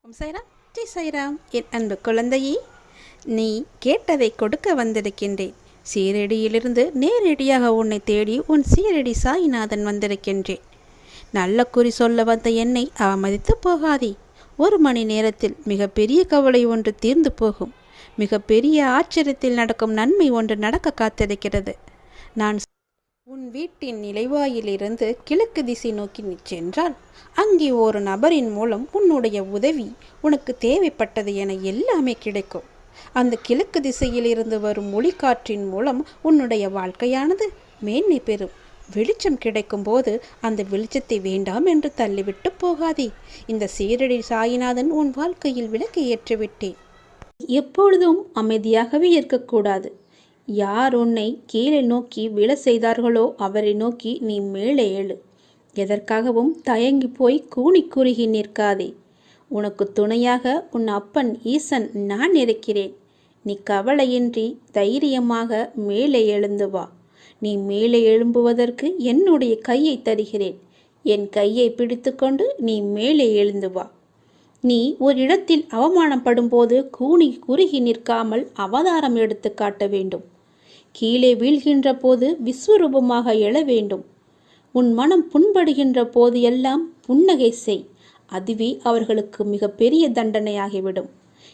ஓம் சாய்ராம், ஜெய் சாய்ராம். என் அன்பு குழந்தையே, நீ கேட்டதை கொடுக்க வந்திருக்கின்றேன். சீரடியிலிருந்து நேரடியாக உன்னை தேடி உன் சீரடி சாய்நாதன் வந்திருக்கின்றேன். நல்ல குறி சொல்ல வந்த என்னை அவமதித்து போகாதே. 1 மணி நேரத்தில் மிகப்பெரிய கவலை ஒன்று தீர்ந்து போகும். மிகப்பெரிய ஆச்சரியத்தில் நடக்கும் நன்மை ஒன்று நடக்க காத்திருக்கிறது. நான் உன் வீட்டின் நிலைவாயிலிருந்து கிழக்கு திசை நோக்கி சென்றால் அங்கே ஒரு நபரின் மூலம் உன்னுடைய உதவி உனக்கு தேவைப்பட்டது என எல்லாமே கிடைக்கும். அந்த கிழக்கு திசையிலிருந்து வரும் ஒளிக்காற்றின் மூலம் உன்னுடைய வாழ்க்கையானது மேன்மை பெறும். வெளிச்சம் கிடைக்கும் போது அந்த வெளிச்சத்தை வேண்டாம் என்று தள்ளிவிட்டு போகாதே. இந்த சீரடி சாய்நாதன் உன் வாழ்க்கையில் விளக்கை ஏற்றிவிட்டேன். எப்பொழுதும் அமைதியாகவே இருக்கக்கூடாது. யார் உன்னை கீழே நோக்கி விழ செய்தார்களோ அவரை நோக்கி நீ மேலே எழு. எதற்காகவும் தயங்கி போய் கூனி குறுகி நிற்காதே. உனக்கு துணையாக உன் அப்பன் ஈசன் நான் இருக்கிறேன். நீ கவலையின்றி தைரியமாக மேலே எழுந்து வா. நீ மேலே எழும்புவதற்கு என்னுடைய கையை தருகிறேன். என் கையை பிடித்து கொண்டு நீ மேலே எழுந்து வா. நீ ஒரு இடத்தில் அவமானப்படும் போது கூனி குறுகி நிற்காமல் அவதாரம் எடுத்து காட்ட வேண்டும். கீழே வீழ்கின்ற போது விஸ்வரூபமாக எழ வேண்டும். உன் மனம் புண்படுகின்ற போது எல்லாம் புன்னகை செய். அதுவே அவர்களுக்கு மிக பெரிய தண்டனையாகிவிடும்.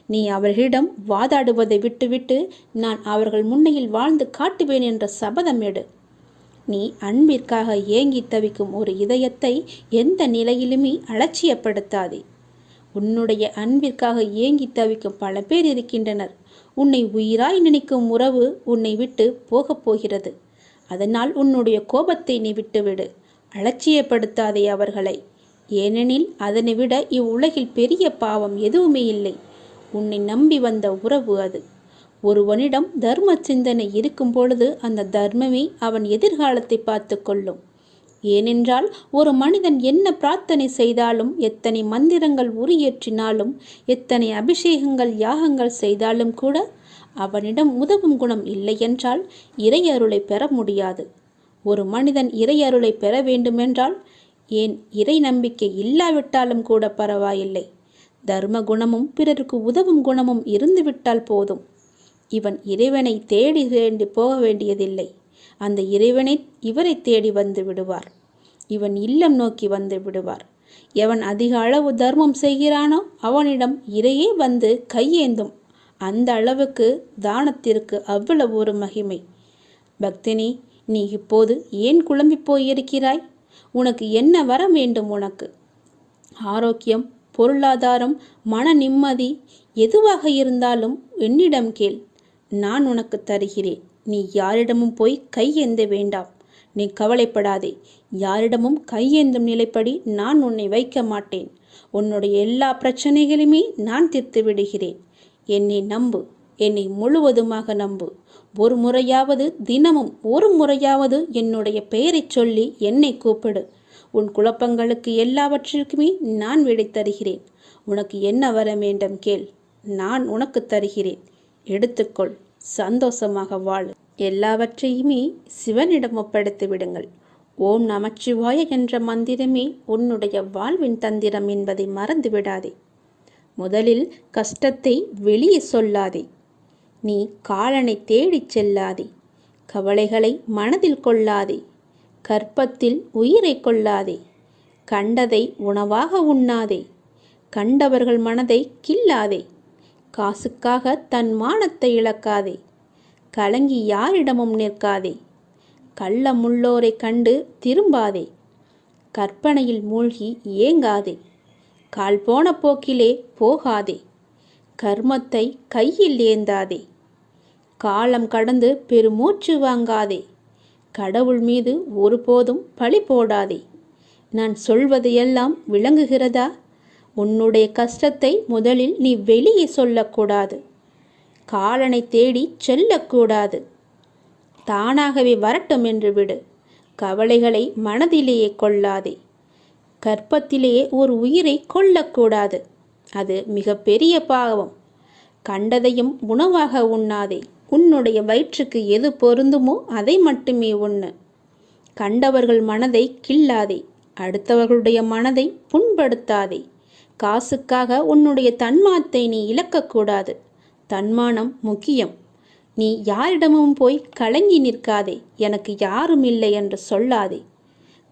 நீ அவர்களிடம் வாதாடுவதை விட்டுவிட்டு நான் அவர்கள் முன்னையில் வாழ்ந்து காட்டுவேன் என்ற சபதம் எடு. நீ அன்பிற்காக ஏங்கி தவிக்கும் ஒரு இதயத்தை எந்த நிலையிலுமே அலட்சியப்படுத்தாதே. உன்னுடைய அன்பிற்காக ஏங்கி தவிக்கும் பல பேர் இருக்கின்றனர். உன்னை உயிராய் நினைக்கும் உறவு உன்னை விட்டு போகப் போகிறது. அதனால் உன்னுடைய கோபத்தை நீ விட்டுவிடு. அலட்சியப்படுத்தாதே அவர்களை. ஏனெனில் அதனை விட இவ்வுலகில் பெரிய பாவம் எதுவுமே இல்லை. உன்னை நம்பி வந்த உறவு அது. ஒருவனிடம் தர்ம சிந்தனை இருக்கும் பொழுது அந்த தர்மமே அவன் எதிர்காலத்தை பார்த்து கொள்ளும். ஏனென்றால் ஒரு மனிதன் என்ன பிரார்த்தனை செய்தாலும், எத்தனை மந்திரங்கள் உரியேற்றினாலும், எத்தனை அபிஷேகங்கள் யாகங்கள் செய்தாலும் கூட அவனிடம் உதவும் குணம் இல்லையென்றால் இறையருளை பெற முடியாது. ஒரு மனிதன் இறையருளை பெற வேண்டுமென்றால், ஏன் இறை நம்பிக்கை இல்லாவிட்டாலும் கூட பரவாயில்லை, தர்ம குணமும் பிறருக்கு உதவும் குணமும் இருந்துவிட்டால் போதும். இவன் இறைவனை தேடி போக வேண்டியதில்லை. அந்த இறைவனை இவரை தேடி வந்து விடுவார். இவன் இல்லம் நோக்கி வந்து விடுவார். எவன் அதிக அளவு தர்மம் செய்கிறானோ அவனிடம் இறையே வந்து கையேந்தும். அந்த அளவுக்கு தானத்திற்கு அவ்வளவு ஒரு மகிமை. பக்தினி, நீ இப்போது ஏன் குழம்பி போயிருக்கிறாய்? உனக்கு என்ன வர வேண்டும்? உனக்கு ஆரோக்கியம், பொருளாதாரம், மன நிம்மதி எதுவாக இருந்தாலும் என்னிடம் கேள். நான் உனக்கு தருகிறேன். நீ யாரிடமும் போய் கையேந்த வேண்டாம். நீ கவலைப்படாதே. யாரிடமும் கையேந்தும் நிலைப்படி நான் உன்னை வைக்க மாட்டேன். உன்னுடைய எல்லா பிரச்சனைகளுமே நான் தீர்த்து விடுகிறேன். என்னை நம்பு. என்னை முழுவதுமாக நம்பு. ஒரு முறையாவது, தினமும் ஒரு முறையாவது என்னுடைய பெயரை சொல்லி என்னை கூப்பிடு. உன் குழப்பங்களுக்கு எல்லாவற்றிற்குமே நான் விடை தருகிறேன். உனக்கு என்ன வர வேண்டும் கேள். நான் உனக்கு தருகிறேன். எடுத்துக்கொள். சந்தோஷமாக வாழு. எல்லாவற்றையுமே சிவனிடம் ஒப்படைத்து விடுங்கள். ஓம் நமச்சிவாய என்ற மந்திரமே உன்னுடைய வாழ்வின் தந்திரம் என்பதை மறந்து விடாதே. முதலில் கஷ்டத்தை வெளியே சொல்லாதே. நீ காலனை தேடிச் செல்லாதே. கவலைகளை மனதில் கொள்ளாதே. கற்பத்தில் உயிரை கொள்ளாதே. கண்டதை உணவாக உண்ணாதே. கண்டவர்கள் மனதை கில்லாதே. காசுக்காக தன் மானத்தை இழக்காதே. கலங்கி யாரிடமும் நிற்காதே. கள்ளமுள்ளோரை கண்டு திரும்பாதே. கற்பனையில் மூழ்கி ஏங்காதே. கால் போன போக்கிலே போகாதே. கர்மத்தை கையில் ஏந்தாதே. காலம் கடந்து பெருமூச்சு வாங்காதே. கடவுள் மீது ஒருபோதும் பழி போடாதே. நான் சொல்வது எல்லாம் விளங்குகிறதா? உன்னுடைய கஷ்டத்தை முதலில் நீ வெளியே சொல்லக்கூடாது. காலனை தேடி செல்லக்கூடாது. தானாகவே வரட்டும் என்று விடு. கவலைகளை மனதிலேயே கொள்ளாதே. கற்பத்திலேயே ஒரு உயிரை கொல்லக்கூடாது. அது மிக பெரிய பாவம். கண்டதையும் உணவாக உண்ணாதே. உன்னுடைய வயிற்றுக்கு எது பொருந்துமோ அதை மட்டுமே உண்ணு. கண்டவர்கள் மனதை கில்லாதே. அடுத்தவர்களுடைய மனதை புண்படுத்தாதே. காசுக்காக உன்னுடைய தன்மானத்தை நீ இழக்கக்கூடாது. தன்மானம் முக்கியம். நீ யாரிடமும் போய் கலங்கி நிற்காதே. எனக்கு யாரும் இல்லை என்று சொல்லாதே.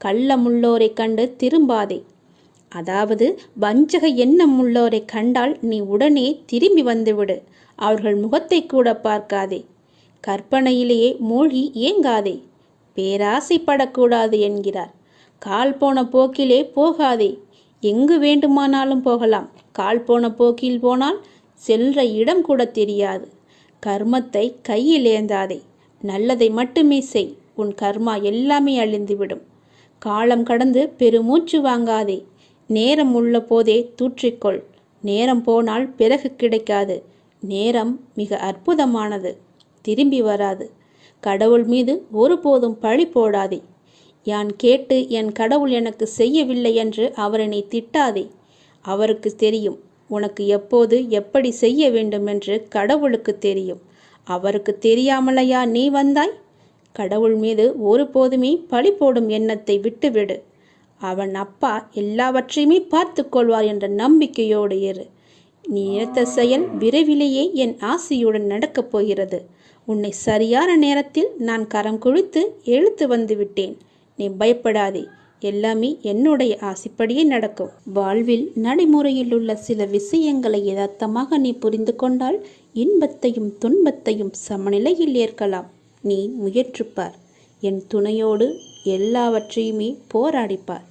கள்ளமுள்ளோரை கண்டு திரும்பாதே. அதாவது வஞ்சக எண்ணம் உள்ளோரை கண்டால் நீ உடனே திரும்பி வந்துவிடு. அவர்கள் முகத்தை கூட பார்க்காதே. கற்பனையிலேயே மூழ்கி ஏங்காதே. பேராசைப்படக்கூடாது என்கிறார். கால் போன போக்கிலே போகாதே. எங்கு வேண்டுமானாலும் போகலாம். கால் போன போக்கில் போனால் செல்ற இடம் கூட தெரியாது. கர்மத்தை கையில் ஏந்தாதே. நல்லதை மட்டுமே செய். உன் கர்மா எல்லாமே அழிந்துவிடும். காலம் கடந்து பெருமூச்சு வாங்காதே. நேரம் உள்ள போதே தூற்றிக்கொள். நேரம் போனால் பிறகு கிடைக்காது. நேரம் மிக அற்புதமானது, திரும்பி வராது. கடவுள் மீது ஒருபோதும் பழி போடாதே. யான் கேட்டு என் கடவுள் எனக்கு செய்யவில்லை என்று அவரை நீ திட்டாதே. அவருக்கு தெரியும் உனக்கு எப்போது எப்படி செய்ய வேண்டும் என்று. கடவுளுக்கு தெரியும். அவருக்கு தெரியாமலையா நீ வந்தாய்? கடவுள் மீது ஒருபோதுமே பழி போடும் எண்ணத்தை விட்டுவிடு. அவன் அப்பா எல்லாவற்றையுமே பார்த்து கொள்வார் என்ற நம்பிக்கையோடு இரு. நீ நினைத்த செயல் விரைவிலேயே என் ஆசையுடன் நடக்கப் போகிறது. உன்னை சரியான நேரத்தில் நான் கரம் குழித்து இழுத்து வந்து விட்டேன். நீ பயப்படாதே. எல்லாமே என்னுடைய ஆசைப்படியே நடக்கும். வாழ்வில் நடைமுறையில் உள்ள சில விஷயங்களை யதார்த்தமாக நீ புரிந்து கொண்டால் இன்பத்தையும் துன்பத்தையும் சமநிலையில் ஏற்கலாம். நீ முயற்றுப்பார். என் துணையோடு எல்லாவற்றையுமே போராடிப்பார்.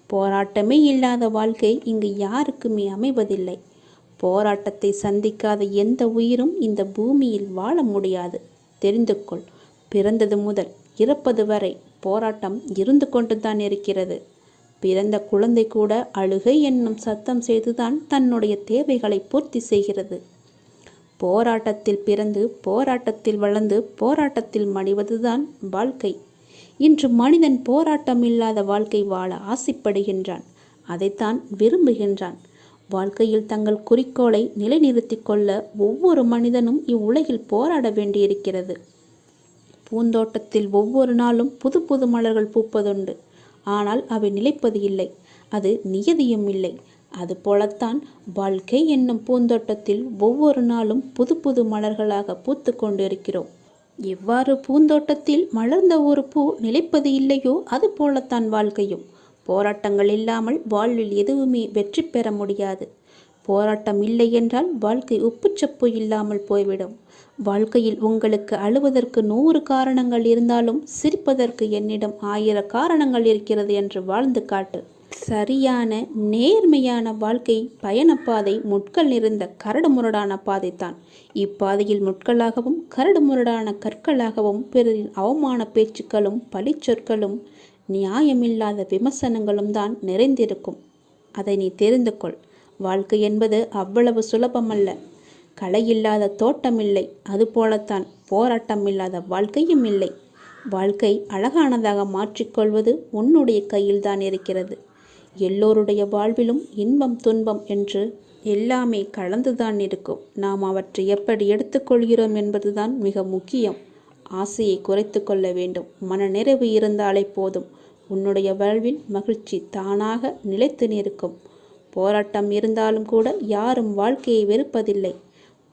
போராட்டமே இல்லாத வாழ்க்கை இங்கு யாருக்குமே அமைவதில்லை. போராட்டத்தை சந்திக்காத எந்த உயிரும் இந்த பூமியில் வாழ முடியாது. தெரிந்து கொள். பிறந்தது முதல் இறப்பது வரை போராட்டம் இருந்து கொண்டுதான் இருக்கிறது. பிறந்த குழந்தை கூட அழுகை என்னும் சத்தம் செய்துதான் தன்னுடைய தேவைகளை பூர்த்தி செய்கிறது. போராட்டத்தில் பிறந்து போராட்டத்தில் வளர்ந்து போராட்டத்தில் மடிவதுதான் வாழ்க்கை. இன்று மனிதன் போராட்டம் இல்லாத வாழ்க்கை வாழ ஆசைப்படுகின்றான். அதைத்தான் விரும்புகின்றான். வாழ்க்கையில் தங்கள் குறிக்கோளை நிலைநிறுத்தி கொள்ள ஒவ்வொரு மனிதனும் இவ்வுலகில் போராட வேண்டியிருக்கிறது. பூந்தோட்டத்தில் ஒவ்வொரு நாளும் புது புது மலர்கள் பூப்பதுண்டு. ஆனால் அவை நிலைப்பது இல்லை. அது நியதியும் இல்லை. அதுபோலத்தான் வாழ்க்கை என்னும் பூந்தோட்டத்தில் ஒவ்வொரு நாளும் புது புது மலர்களாக பூத்து கொண்டிருக்கிறோம். எவ்வாறு பூந்தோட்டத்தில் மலர்ந்த ஒரு பூ நிலைப்பது இல்லையோ அது போலத்தான் வாழ்க்கையும். போராட்டங்கள் இல்லாமல் வாழ்வில் எதுவுமே வெற்றி பெற முடியாது. போராட்டம் இல்லை என்றால் வாழ்க்கை உப்புச்சப்பு இல்லாமல் போய்விடும். வாழ்க்கையில் உங்களுக்கு அழுவதற்கு 100 காரணங்கள் இருந்தாலும் சிரிப்பதற்கு என்னிடம் 1000 காரணங்கள் இருக்கிறது என்று வாழ்ந்து காட்டு. சரியான நேர்மையான வாழ்க்கை பயணப்பாதை முட்கள் நிறைந்த கரடுமுரடான பாதைத்தான். இப்பாதையில் முட்களாகவும் கரடுமுரடான கற்களாகவும் பிறரின் அவமான பேச்சுக்களும் பழிச்சொற்களும் நியாயமில்லாத விமர்சனங்களும் தான் நிறைந்திருக்கும். அதை நீ தெரிந்து கொள். வாழ்க்கை என்பது அவ்வளவு சுலபமல்ல. களை இல்லாத தோட்டமில்லை. அதுபோலத்தான் போராட்டம் இல்லாத வாழ்க்கையும் இல்லை. வாழ்க்கை அழகானதாக மாற்றிக்கொள்வது உன்னுடைய கையில்தான் இருக்கிறது. எல்லோருடைய வாழ்விலும் இன்பம் துன்பம் என்று எல்லாமே கலந்துதான் இருக்கும். நாம் அவற்றை எப்படி எடுத்துக்கொள்கிறோம் என்பதுதான் மிக முக்கியம். ஆசையை குறைத்து கொள்ள வேண்டும். மனநிறைவு இருந்தாலே போதும். உன்னுடைய வாழ்வில் மகிழ்ச்சி தானாக நிலைத்து நிற்கும். போராட்டம் இருந்தாலும் கூட யாரும் வாழ்க்கையை வெறுப்பதில்லை.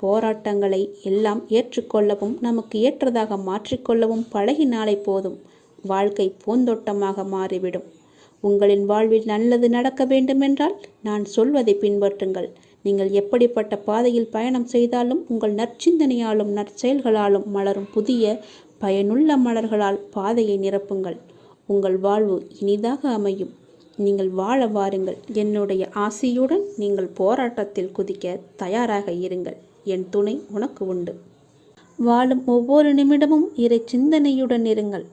போராட்டங்களை எல்லாம் ஏற்றுக்கொள்ளவும் நமக்கு ஏற்றதாக மாற்றிக்கொள்ளவும் பழகினாலே போதும். வாழ்க்கை பூந்தோட்டமாக மாறிவிடும். உங்களின் வாழ்வில் நல்லது நடக்க வேண்டுமென்றால் நான் சொல்வதை பின்பற்றுங்கள். நீங்கள் எப்படிப்பட்ட பாதையில் பயணம் செய்தாலும் உங்கள் நற்சிந்தனையாலும் நற்செயல்களாலும் மலரும் புதிய பயனுள்ள மலர்களால் பாதையை நிரப்புங்கள். உங்கள் வாழ்வு இனிதாக அமையும். நீங்கள் வாழ வாருங்கள். என்னுடைய ஆசையுடன் நீங்கள் போராட்டத்தில் குதிக்க தயாராக இருங்கள். என் துணை உனக்கு உண்டு. வாழும் ஒவ்வொரு நிமிடமும் இறை சிந்தனையுடன் இருங்கள்.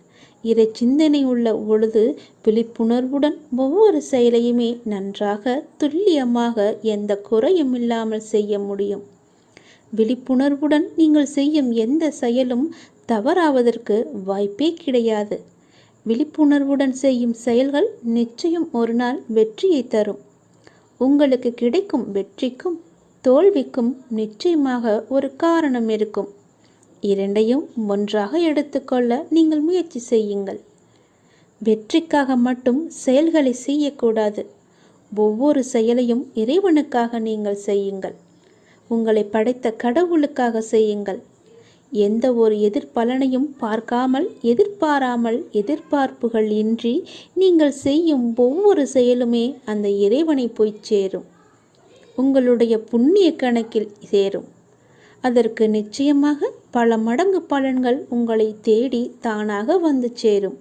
இறை சிந்தனை உள்ள பொழுது விழிப்புணர்வுடன் ஒவ்வொரு செயலையுமே நன்றாக துல்லியமாக எந்த குறையும் இல்லாமல் செய்ய முடியும். விழிப்புணர்வுடன் நீங்கள் செய்யும் எந்த செயலும் தவறாவதற்கு வாய்ப்பே கிடையாது. விழிப்புணர்வுடன் செய்யும் செயல்கள் நிச்சயம் ஒரு நாள் வெற்றியை தரும். உங்களுக்கு கிடைக்கும் வெற்றிக்கும் தோல்விக்கும் நிச்சயமாக ஒரு காரணம் இருக்கும். இரண்டையும் ஒன்றாக எடுத்துக்கொள்ள நீங்கள் முயற்சி செய்யுங்கள். வெற்றிக்காக மட்டும் செயல்களை செய்யக்கூடாது. ஒவ்வொரு செயலையும் இறைவனுக்காக நீங்கள் செய்யுங்கள். உங்களை படைத்த கடவுளுக்காக செய்யுங்கள். எந்த ஒரு எதிர்பலனையும் பார்க்காமல், எதிர்பாராமல், எதிர்பார்ப்புகள் இன்றி நீங்கள் செய்யும் ஒவ்வொரு செயலுமே அந்த இறைவனை போய் சேரும். உங்களுடைய புண்ணிய கணக்கில் சேரும். அதற்கு நிச்சயமாக பல மடங்கு பலன்கள் உங்களை தேடி தானாக வந்து சேரும்.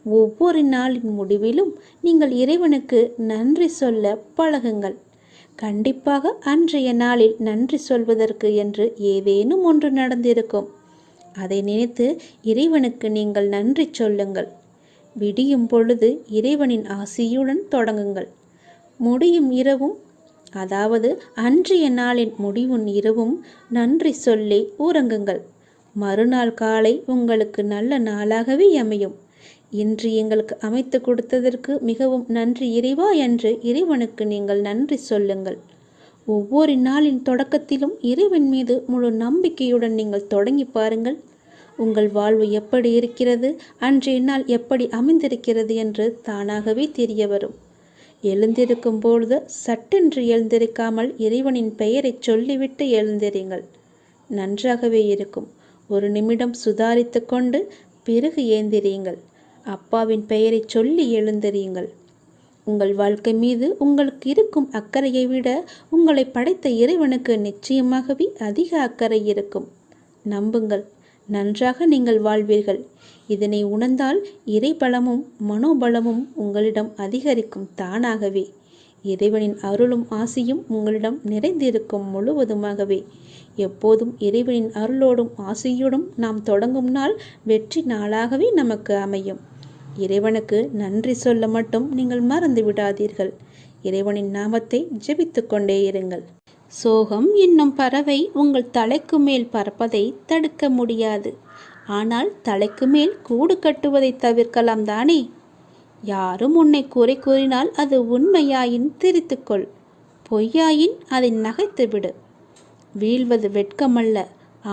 ஒவ்வொரு நாளின் முடிவிலும் நீங்கள் இறைவனுக்கு நன்றி சொல்ல பழகுங்கள். கண்டிப்பாக அன்றைய நாளில் நன்றி சொல்வதற்கு என்று ஏதேனும் ஒன்று நடந்திருக்கும். அதை நினைத்து இறைவனுக்கு நீங்கள் நன்றி சொல்லுங்கள். விடியும் பொழுது இறைவனின் ஆசியுடன் தொடங்குங்கள். முடியும் இரவும், அதாவது அன்றைய நாளின் முடிவும் இரவும் நன்றி சொல்லி உறங்குங்கள். மறுநாள் காலை உங்களுக்கு நல்ல நாளாகவே அமையும். இன்று எங்களுக்கு அமைத்து கொடுத்ததற்கு மிகவும் நன்றி இறைவா என்று இறைவனுக்கு நீங்கள் நன்றி சொல்லுங்கள். ஒவ்வொரு நாளின் தொடக்கத்திலும் இறைவன் மீது முழு நம்பிக்கையுடன் நீங்கள் தொடங்கி பாருங்கள். உங்கள் வாழ்வு எப்படி இருக்கிறது, அன்றைய நாள் எப்படி அமைந்திருக்கிறது என்று தானாகவே தெரிய வரும். எழுந்திருக்கும் பொழுது சட்டென்று எழுந்திருக்காமல் இறைவனின் பெயரை சொல்லிவிட்டு எழுந்திருங்கள். நன்றாகவே இருக்கும். ஒரு நிமிடம் சுதாரித்து கொண்டு பிறகு ஏந்திரியுங்கள். அப்பாவின் பெயரை சொல்லி எழுந்திரியுங்கள். உங்கள் வாழ்க்கை மீது உங்களுக்கு இருக்கும் அக்கறையை விட உங்களை படைத்த இறைவனுக்கு நிச்சயமாகவே அதிக அக்கறை இருக்கும். நம்புங்கள், நன்றாக நீங்கள் வாழ்வீர்கள். இதனை உணர்ந்தால் இறைபலமும் மனோபலமும் உங்களிடம் அதிகரிக்கும் தானாகவே. இறைவனின் அருளும் ஆசியும் உங்களிடம் நிறைந்திருக்கும் முழுவதுமாகவே. எப்போதும் இறைவனின் அருளோடும் ஆசியோடும் நாம் தொடங்கும் நாள் வெற்றி நாளாகவே நமக்கு அமையும். இறைவனுக்கு நன்றி சொல்ல மட்டும் நீங்கள் மறந்து விடாதீர்கள். இறைவனின் நாமத்தை ஜெபித்து கொண்டே இருங்கள். சோகம் என்னும் பறவை உங்கள் தலைக்கு மேல் பறப்பதை தடுக்க முடியாது. ஆனால் தலைக்கு மேல் கூடு கட்டுவதை தவிர்க்கலாம் தானே? யாரும் உன்னை குறை கூறினால் அது உண்மையாயின் திரித்துக்கொள், பொய்யாயின் அதை நகைத்து விடு. வீழ்வது வெட்கமல்ல,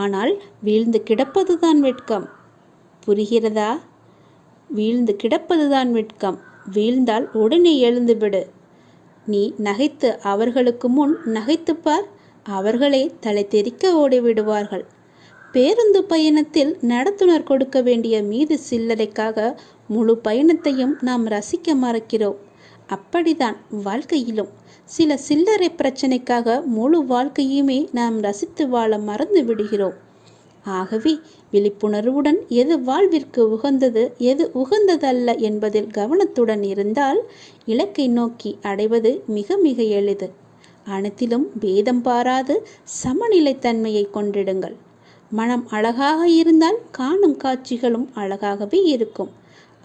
ஆனால் வீழ்ந்து கிடப்பதுதான் வெட்கம். புரிகிறதா? வீழ்ந்து கிடப்பதுதான் வெட்கம். வீழ்ந்தால் உடனே எழுந்துவிடு. நீ நகைத்து அவர்களுக்கு முன் நகைத்துப்பார், அவர்களே தலை தெறிக்க ஓடிவிடுவார்கள். பேருந்து பயணத்தில் நடத்துனர் கொடுக்க வேண்டிய மீது சில்லறைக்காக முழு பயணத்தையும் நாம் ரசிக்க மறக்கிறோம். அப்படிதான் வாழ்க்கையிலும் சில சில்லறை பிரச்சனைக்காக முழு வாழ்க்கையுமே நாம் ரசித்து வாழ மறந்து விடுகிறோம். ஆகவே விழிப்புணர்வுடன் எது வாழ்விற்கு உகந்தது, எது உகந்ததல்ல என்பதில் கவனத்துடன் இருந்தால் இலக்கை நோக்கி அடைவது மிக மிக எளிது. அனைத்திலும் பேதம் பாராது சமநிலைத்தன்மையை கொண்டிடுங்கள். மனம் அழகாக இருந்தால் காணும் காட்சிகளும் அழகாகவே இருக்கும்.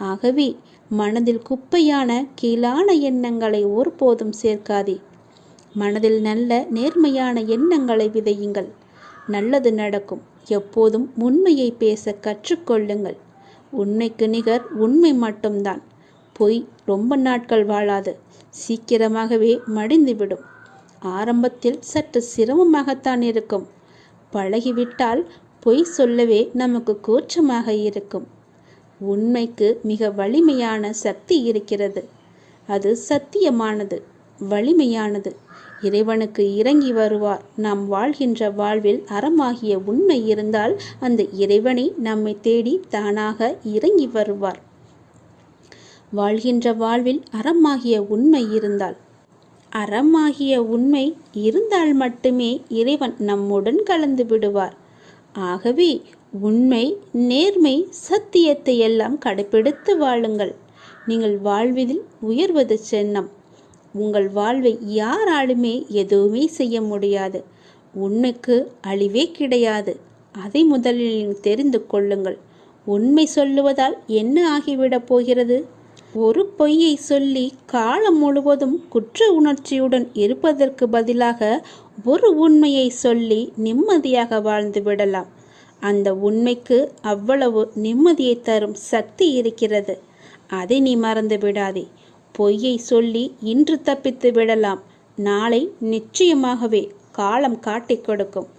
ஆகவே மனதில் குப்பையான கீழான எண்ணங்களை ஒருபோதும் சேர்க்காதே. மனதில் நல்ல நேர்மையான எண்ணங்களை விதையுங்கள். நல்லது நடக்கும். எப்போதும் உண்மையை பேச கற்றுக்கொள்ளுங்கள். உண்மைக்கு நிகர் உண்மை மட்டும்தான். பொய் ரொம்ப நாட்கள் வாழாது, சீக்கிரமாகவே மடிந்துவிடும். ஆரம்பத்தில் சற்று சிரமமாகத்தான் இருக்கும். பழகிவிட்டால் பொய் சொல்லவே நமக்கு கூச்சமாக இருக்கும். உண்மைக்கு மிக வலிமையான சக்தி இருக்கிறது. அது சத்தியமானது, வலிமையானது. இறைவனுக்கு இறங்கி வருவார். நாம் வாழ்கின்ற வாழ்வில் அறமாகிய உண்மை இருந்தால் அந்த இறைவனை நம்மை தேடி தானாக இறங்கி வருவார். வாழ்கின்ற வாழ்வில் அறமாகிய உண்மை இருந்தால், அறமாகிய உண்மை இருந்தால் மட்டுமே இறைவன் நம்முடன் கலந்து விடுவார். ஆகவே உண்மை, நேர்மை, சத்தியத்தை எல்லாம் கடைபிடித்து வாழுங்கள். நீங்கள் வாழ்வதில் உயர்வது சின்னம். உங்கள் வாழ்வை யாராலுமே எதுவுமே செய்ய முடியாது. உண்மைக்கு அழிவே கிடையாது. அதை முதலில் தெரிந்து கொள்ளுங்கள். உண்மை சொல்லுவதால் என்ன ஆகிவிடப் போகிறது? ஒரு பொய்யை சொல்லி காலம் முழுவதும் குற்ற உணர்ச்சியுடன் இருப்பதற்கு பதிலாக ஒரு உண்மையை சொல்லி நிம்மதியாக வாழ்ந்து விடலாம். அந்த உண்மைக்கு அவ்வளவு நிம்மதியை தரும் சக்தி இருக்கிறது. அதை நீ மறந்து விடாதே. பொய்யை சொல்லி இன்று தப்பித்து விடலாம். நாளை நிச்சயமாகவே காலம் காட்டிக் கொடுக்கும்.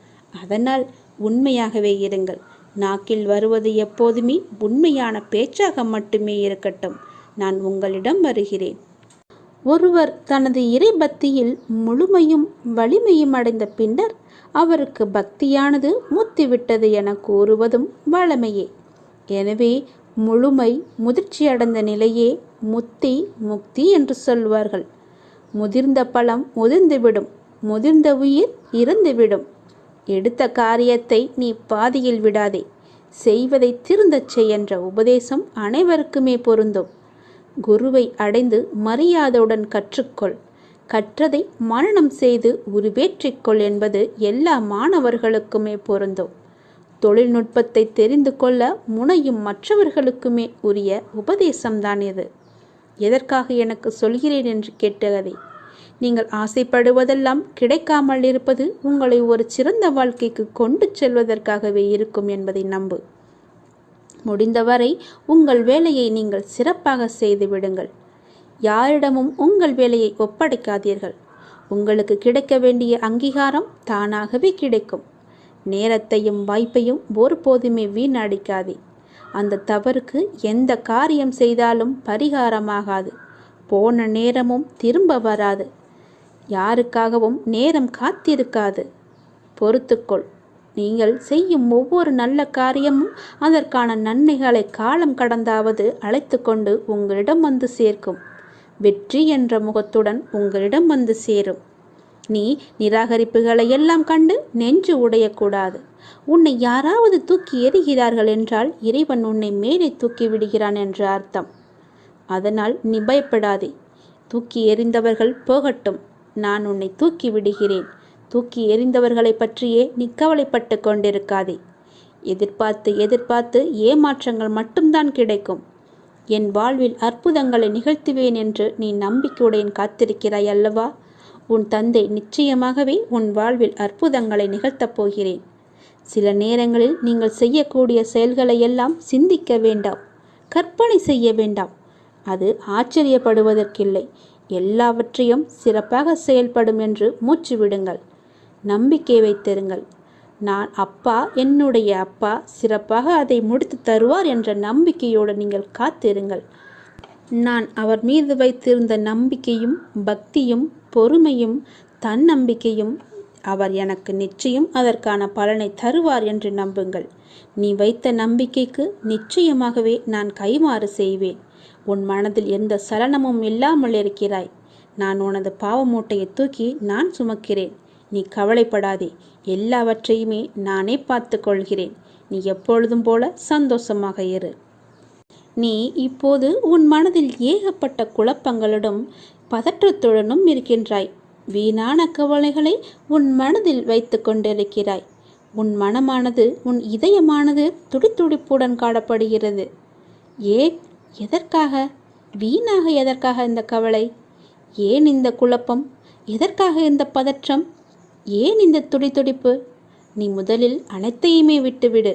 அதனால் உண்மையாகவே இருங்கள். நாக்கில் வருவது எப்போதுமே உண்மையான பேச்சாக மட்டுமே இருக்கட்டும். நான் உங்களிடம் வருகிறேன். ஒருவர் தனது இறைபக்தியில் முழுமையும் வலிமையும் அடைந்த பின்னர் அவருக்கு பக்தியானது முத்திவிட்டது என கூறுவதும் வழமையே. எனவே முழுமை முதிர்ச்சியடைந்த நிலையே முக்தி என்று சொல்வார்கள். முதிர்ந்த பழம் முதிர்ந்துவிடும், முதிர்ந்த உயிர் இறந்துவிடும். எடுத்த காரியத்தை நீ பாதியில் விடாதே, செய்வதை திருந்தச் செய் என்ற உபதேசம் அனைவருக்குமே பொருந்தும். குருவை அடைந்து மரியாதையுடன் கற்றுக்கொள், கற்றதை மனனம் செய்து உருவேற்றிக்கொள் என்பது எல்லா மாணவர்களுக்குமே பொருந்தும். தொழில்நுட்பத்தை தெரிந்து கொள்ள முனையும் மற்றவர்களுக்குமே உரிய உபதேசம்தான் இது. எதற்காக எனக்கு சொல்கிறேன் என்று கேட்டதை, நீங்கள் ஆசைப்படுவதெல்லாம் கிடைக்காமல் இருப்பது உங்களை ஒரு சிறந்த வாழ்க்கைக்கு கொண்டு செல்வதற்காகவே இருக்கும் என்பதை நம்பு. முடிந்தவரை உங்கள் வேலையை நீங்கள் சிறப்பாக செய்து விடுங்கள். யாரிடமும் உங்கள் வேலையை ஒப்படைக்காதீர்கள். உங்களுக்கு கிடைக்க வேண்டிய அங்கீகாரம் தானாகவே கிடைக்கும். நேரத்தையும் வாய்ப்பையும் ஒருபோதுமே வீணடிக்காதே. அந்த தவறுக்கு எந்த காரியம் செய்தாலும் பரிகாரமாகாது. போன நேரமும் திரும்ப வராது. யாருக்காகவும் நேரம் காத்திருக்காது. பொறுத்துக்கொள். நீங்கள் செய்யும் ஒவ்வொரு நல்ல காரியமும் அதற்கான நன்மைகளை காலம் கடந்தாவது அழைத்து கொண்டு உங்களிடம் வந்து சேர்க்கும். வெற்றி என்ற முகத்துடன் உங்களிடம் வந்து சேரும். நீ நிராகரிப்புகளை எல்லாம் கண்டு நெஞ்சு உடையக்கூடாது. உன்னை யாராவது தூக்கி எறிகிறார்கள் என்றால் இறைவன் உன்னை மேலே தூக்கி விடுகிறான் என்று அர்த்தம். அதனால் நீ பயப்படாதே. தூக்கி எறிந்தவர்கள் போகட்டும், நான் உன்னை தூக்கி விடுகிறேன். தூக்கி எறிந்தவர்களை பற்றியே நீ கவலைப்பட்டு கொண்டிருக்காதே. எதிர்பார்த்து ஏமாற்றங்கள் மட்டும்தான் கிடைக்கும். என் வாழ்வில் அற்புதங்களை நிகழ்த்துவேன் என்று நீ நம்பிக்கையுடன் காத்திருக்கிறாய் அல்லவா? உன் தந்தை நிச்சயமாகவே உன் வாழ்வில் அற்புதங்களை நிகழ்த்தப் போகிறேன். சில நேரங்களில் நீங்கள் செய்யக்கூடிய செயல்களை எல்லாம் சிந்திக்க வேண்டாம், கற்பனை செய்ய வேண்டாம். அது ஆச்சரியப்படுவதற்கில்லை. எல்லாவற்றையும் சிறப்பாக செயல்படும் என்று மூச்சு விடுங்கள். நம்பிக்கை வைத்திருங்கள். நான் அப்பா, என்னுடைய அப்பா சிறப்பாக அதை முடித்து தருவார் என்ற நம்பிக்கையோடு நீங்கள் காத்திருங்கள். நான் அவர் மீது வைத்திருந்த நம்பிக்கையும் பக்தியும் பொறுமையும் தன்னம்பிக்கையும் அவர் எனக்கு நிச்சயம் அதற்கான பலனை தருவார் என்று நம்புங்கள். நீ வைத்த நம்பிக்கைக்கு நிச்சயமாகவே நான் கைமாறு செய்வேன். உன் மனதில் எந்த சலனமும் இல்லாமல் இருக்கிறாய். நான் உனது பாவ மூட்டையை தூக்கி நான் சுமக்கிறேன். நீ கவலைப்படாதே. எல்லாவற்றையுமே நானே பார்த்து கொள்கிறேன். நீ எப்பொழுதும் போல சந்தோஷமாக இரு. நீ இப்போது உன் மனதில் ஏகப்பட்ட குழப்பங்களுடன் பதற்றத்துடனும் இருக்கின்றாய். வீணான கவலைகளை உன் மனதில் வைத்து கொண்டிருக்கிறாய். உன் மனமானது, உன் இதயமானது துடித்துடிப்புடன் காணப்படுகிறது. ஏன்? எதற்காக? வீணாக எதற்காக இந்த கவலை? ஏன் இந்த குழப்பம்? எதற்காக இந்த பதற்றம்? ஏன் இந்த துடித்துடிப்பு? நீ முதலில் அனைத்தையுமே விட்டுவிடு.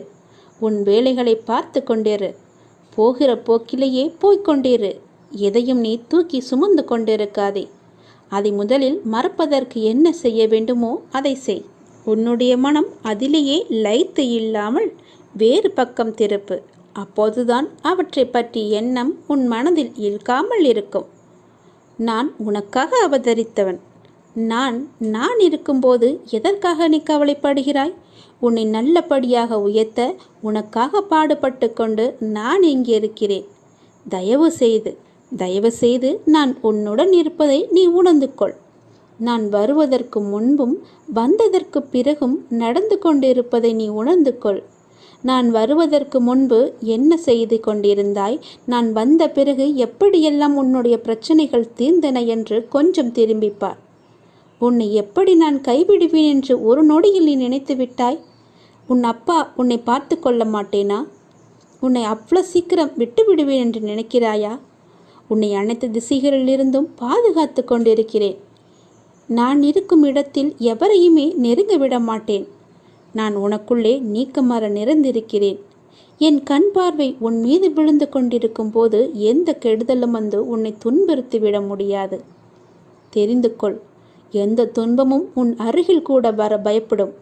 உன் வேலைகளை பார்த்து கொண்டிரு. போகிற போக்கிலேயே போய்கொண்டிரு. எதையும் நீ தூக்கி சுமந்து கொண்டிருக்காதே. அதை முதலில் மறப்பதற்கு என்ன செய்ய வேண்டுமோ அதை செய். உன்னுடைய மனம் அதிலேயே லயித்து இல்லாமல் வேறு பக்கம் திருப்பு. அப்போதுதான் அவற்றை பற்றி எண்ணம் உன் மனதில் இழுக்காமல் இருக்கும். நான் உனக்காக அவதரித்தவன். நான் இருக்கும்போது எதற்காக நீ கவலைப்படுகிறாய்? உன்னை நல்லபடியாக உயர்த்த உனக்காக பாடுபட்டு கொண்டு நான் இங்கே இருக்கிறேன். தயவு செய்து நான் உன்னுடன் இருப்பதை நீ உணர்ந்து கொள். நான் வருவதற்கு முன்பும் வந்ததற்கு பிறகும் நடந்து கொண்டிருப்பதை நீ உணர்ந்து கொள். நான் வருவதற்கு முன்பு என்ன செய்து கொண்டிருந்தாய், நான் வந்த பிறகு எப்படியெல்லாம் உன்னுடைய பிரச்சனைகள் தீர்ந்தன என்று கொஞ்சம் திரும்பிப்பார். உன்னை எப்படி நான் கைவிடுவேன் என்று ஒரு நொடியில் நீ நினைத்து விட்டாய்? உன் அப்பா உன்னை பார்த்து கொள்ள மாட்டேனா? உன்னை அவ்வளோ சீக்கிரம் விட்டு விடுவேன் என்று நினைக்கிறாயா? உன்னை அனைத்து திசைகளிலிருந்தும் பாதுகாத்து கொண்டிருக்கிறேன். நான் இருக்கும் இடத்தில் எவரையுமே நெருங்க விட மாட்டேன். நான் உனக்குள்ளே நீக்கமர நிறைந்திருக்கிறேன். என் கண் பார்வை உன் மீது விழுந்து கொண்டிருக்கும் போது எந்த கெடுதலும் வந்து உன்னை துன்புறுத்திவிட முடியாது. தெரிந்து கொள். எந்த துன்பமும் உன் அருகில் கூட வர பயப்படும்.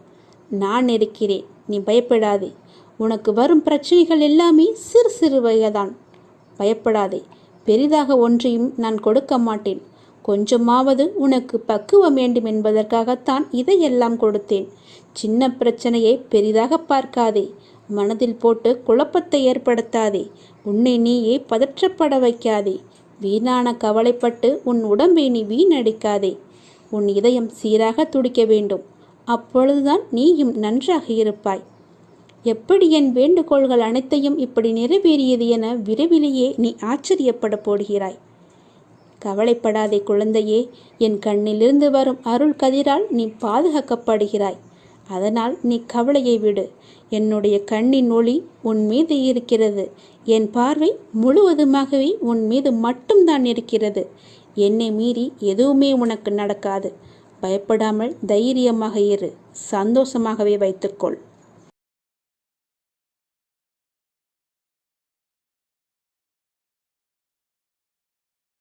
நான் இருக்கிறேன், நீ பயப்படாதே. உனக்கு வரும் பிரச்சனைகள் எல்லாமே சிறு சிறு வகைதான். பயப்படாதே. பெரிதாக ஒன்றையும் நான் கொடுக்க மாட்டேன். கொஞ்சமாவது உனக்கு பக்குவம் வேண்டும் என்பதற்காகத்தான் இதையெல்லாம் கொடுத்தேன். சின்ன பிரச்சனையை பெரிதாக பார்க்காதே. மனதில் போட்டு குழப்பத்தை ஏற்படுத்தாதே. உன்னை நீயே பதற்றப்பட வைக்காதே. வீணான கவலைப்பட்டு உன் உடம்பை நீ வீணடிக்காதே. உன் இதயம் சீராக துடிக்க வேண்டும். அப்பொழுதுதான் நீயும் நன்றாக இருப்பாய். எப்படி என் வேண்டுகோள்கள் அனைத்தையும் இப்படி நிறைவேறியது என விரைவிலேயே நீ ஆச்சரியப்பட போடுகிறாய். கவலைப்படாதே குழந்தையே. என் கண்ணிலிருந்து வரும் அருள் கதிரால் நீ பாதுகாக்கப்படுகிறாய். அதனால் நீ கவலையை விடு. என்னுடைய கண்ணின் ஒளி உன் மீது இருக்கிறது. என் பார்வை முழுவதுமாகவே உன் மீது மட்டும்தான் இருக்கிறது. என்னை மீறி எதுவுமே உனக்கு நடக்காது. பயப்படாமல் தைரியமாக இரு. சந்தோஷமாகவே வைத்துக்கொள்.